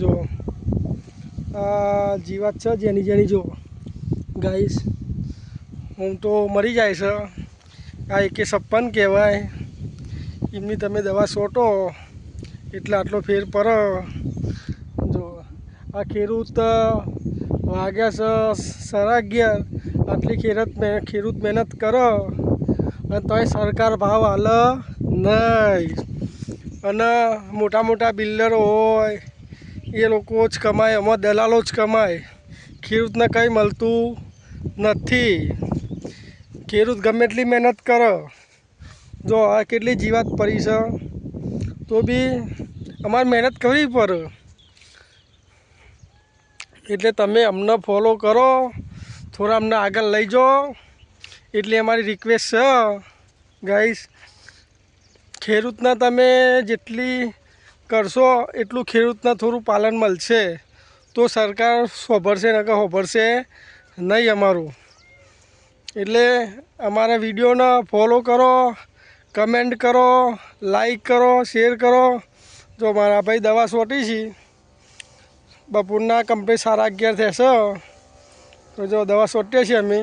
જો આ જીવાત છે જેની જેની જો ગાઈસ હું તો મરી જાય છે આ 156 કહેવાય એમની તમે દવા છોટો એટલે આટલો ફેર પડે જો આ ખેડૂત વાગ્યા છે 11:30 આટલી ખેડૂત મહેનત કરો અને તોય સરકાર ભાવ હાલે નહીં અને મોટા મોટા બિલ્ડરો હોય એ લોકો જ કમાય એમાં દલાલો જ કમાય ખેડૂતને કંઈ મળતું નથી ખેડૂત ગમે એટલી મહેનત કરે જો આ કેટલી જીવાત પડી છે તો બી અમારે મહેનત કરવી પડે એટલે તમે અમને ફોલો કરો થોડા અમને આગળ લઈ જાઓ એટલે અમારી રિક્વેસ્ટ છે ગાઈસ ખેડૂતને તમે જેટલી કરશો એટલું ખેડૂતને થોડું પાલન મળશે તો સરકાર સાંભળશે ને કે સાંભળશે નહીં અમારું એટલે અમારા વિડીયોને ફોલો કરો કમેન્ટ કરો લાઈક કરો શેર કરો જો મારા ભાઈ દવા છોટી છે બપોરના કમ્પ્લીટ 11:30 થશે તો જો દવા છોટીએ છીએ અમે